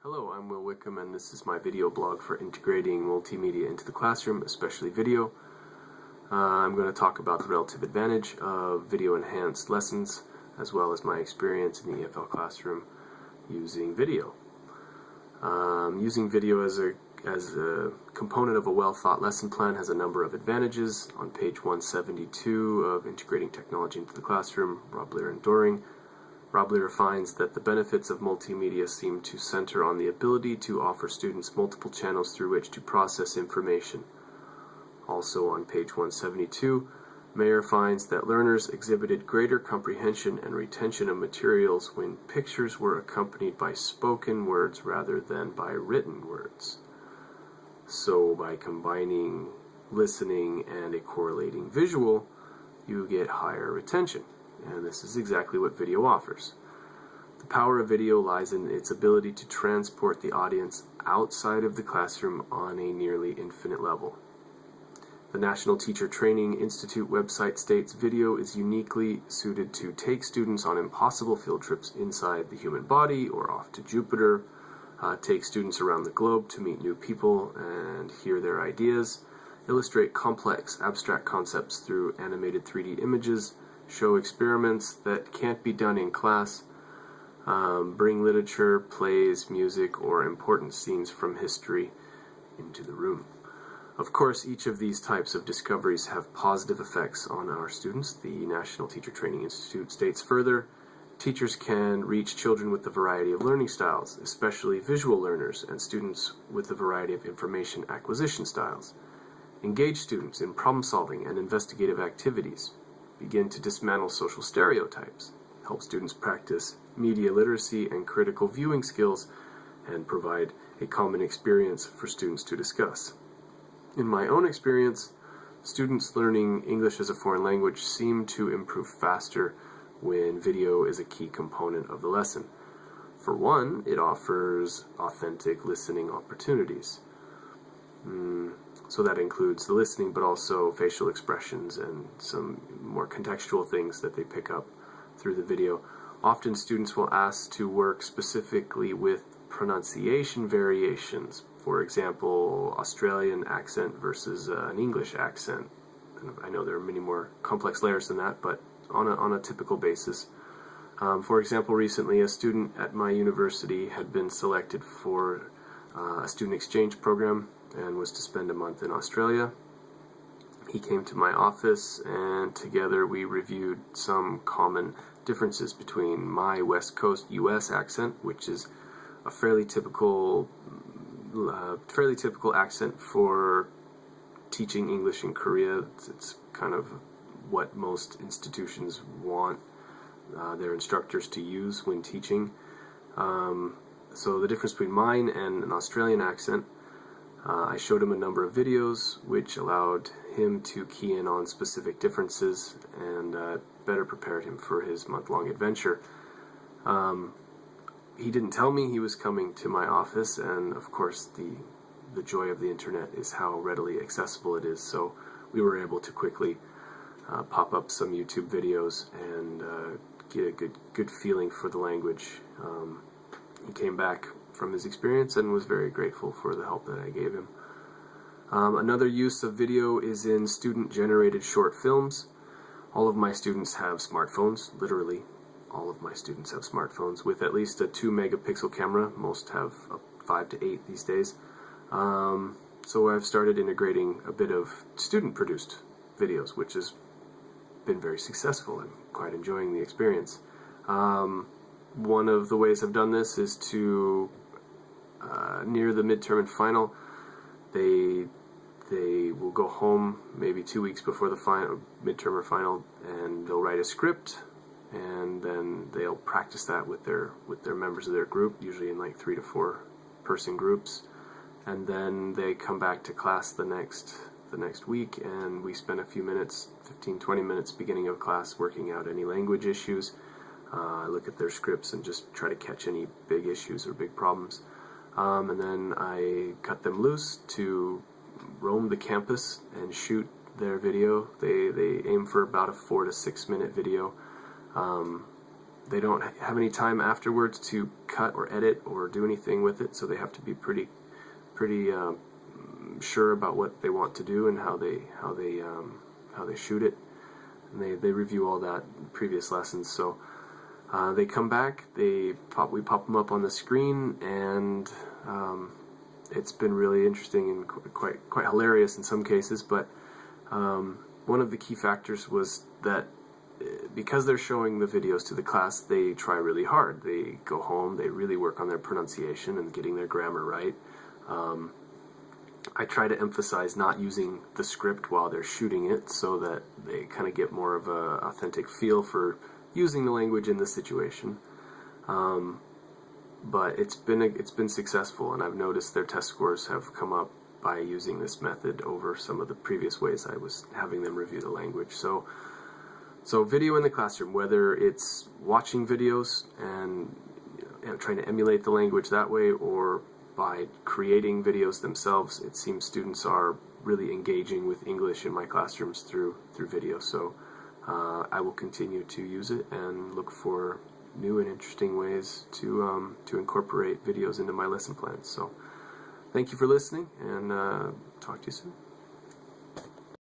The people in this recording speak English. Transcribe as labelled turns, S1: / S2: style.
S1: Hello, I'm Will Wickham, and this is my video blog for integrating multimedia into the classroom, especially video. I'm going to talk about the relative advantage of video-enhanced lessons, as well as my experience in the EFL classroom using video. Using video as a component of a well-thought lesson plan has a number of advantages. On page 172 of Integrating Technology into the Classroom, Robler and Doring, Robler finds that the benefits of multimedia seem to center on the ability to offer students multiple channels through which to process information. Also on page 172, Mayer finds that learners exhibited greater comprehension and retention of materials when pictures were accompanied by spoken words rather than by written words. So by combining listening and a correlating visual, you get higher retention. And this is exactly what video offers. The power of video lies in its ability to transport the audience outside of the classroom on a nearly infinite level. The National Teacher Training Institute website states video is uniquely suited to take students on impossible field trips inside the human body or off to Jupiter, take students around the globe to meet new people and hear their ideas, illustrate complex abstract concepts through animated 3D images, show experiments that can't be done in class, bring literature, plays, music, or important scenes from history into the room. Of course, each of these types of discoveries have positive effects on our students. The National Teacher Training Institute states further, teachers can reach children with a variety of learning styles, especially visual learners and students with a variety of information acquisition styles. Engage students in problem-solving and investigative activities. Begin to dismantle social stereotypes, help students practice media literacy and critical viewing skills, and provide a common experience for students to discuss. In my own experience, students learning English as a foreign language seem to improve faster when video is a key component of the lesson. For one, it offers authentic listening opportunities. So that includes the listening, but also facial expressions and some more contextual things that they pick up through the video. Often students will ask to work specifically with pronunciation variations. For example, Australian accent versus an English accent. And I know there are many more complex layers than that, but on a typical basis. For example, recently a student at my university had been selected for a student exchange program and was to spend a month in Australia. He came to my office and together we reviewed some common differences between my West Coast US accent, which is a fairly typical accent for teaching English in Korea. It's kind of what most institutions want their instructors to use when teaching. So the difference between mine and an Australian accent, I showed him a number of videos which allowed him to key in on specific differences and better prepared him for his month-long adventure. He didn't tell me he was coming to my office, and of course the joy of the internet is how readily accessible it is, so we were able to quickly pop up some YouTube videos and get a good feeling for the language. He came back from his experience and was very grateful for the help that I gave him. Another use of video is in student-generated short films. All of my students have smartphones, literally all of my students have smartphones with at least a 2-megapixel camera. Most have a 5 to 8 these days. So I've started integrating a bit of student-produced videos, which has been very successful. I'm quite enjoying the experience. One of the ways I've done this is to near the midterm and final, they will go home maybe 2 weeks before the midterm or final, and they'll write a script, and then they'll practice that with their members of their group, usually in like 3 to 4 person groups, and then they come back to class the next week, and we spend a few minutes, 15-20 minutes beginning of class, working out any language issues. I look at their scripts and just try to catch any big issues or big problems. And then I cut them loose to roam the campus and shoot their video. They aim for about a 4 to 6 minute video. They don't have any time afterwards to cut or edit or do anything with it, so they have to be pretty sure about what they want to do and how they shoot it. And they review all that in previous lessons. So they come back, we pop them up on the screen, and it's been really interesting and quite hilarious in some cases. But one of the key factors was that because they're showing the videos to the class, they try really hard. They go home, they really work on their pronunciation and getting their grammar right. I try to emphasize not using the script while they're shooting it, so that they kind of get more of a authentic feel for using the language in the situation. But it's been successful, and I've noticed their test scores have come up by using this method over some of the previous ways I was having them review the language. So video in the classroom, whether it's watching videos and trying to emulate the language that way, or by creating videos themselves, it seems students are really engaging with English in my classrooms through video. So I will continue to use it and look for new and interesting ways to incorporate videos into my lesson plans. So thank you for listening, and talk to you soon.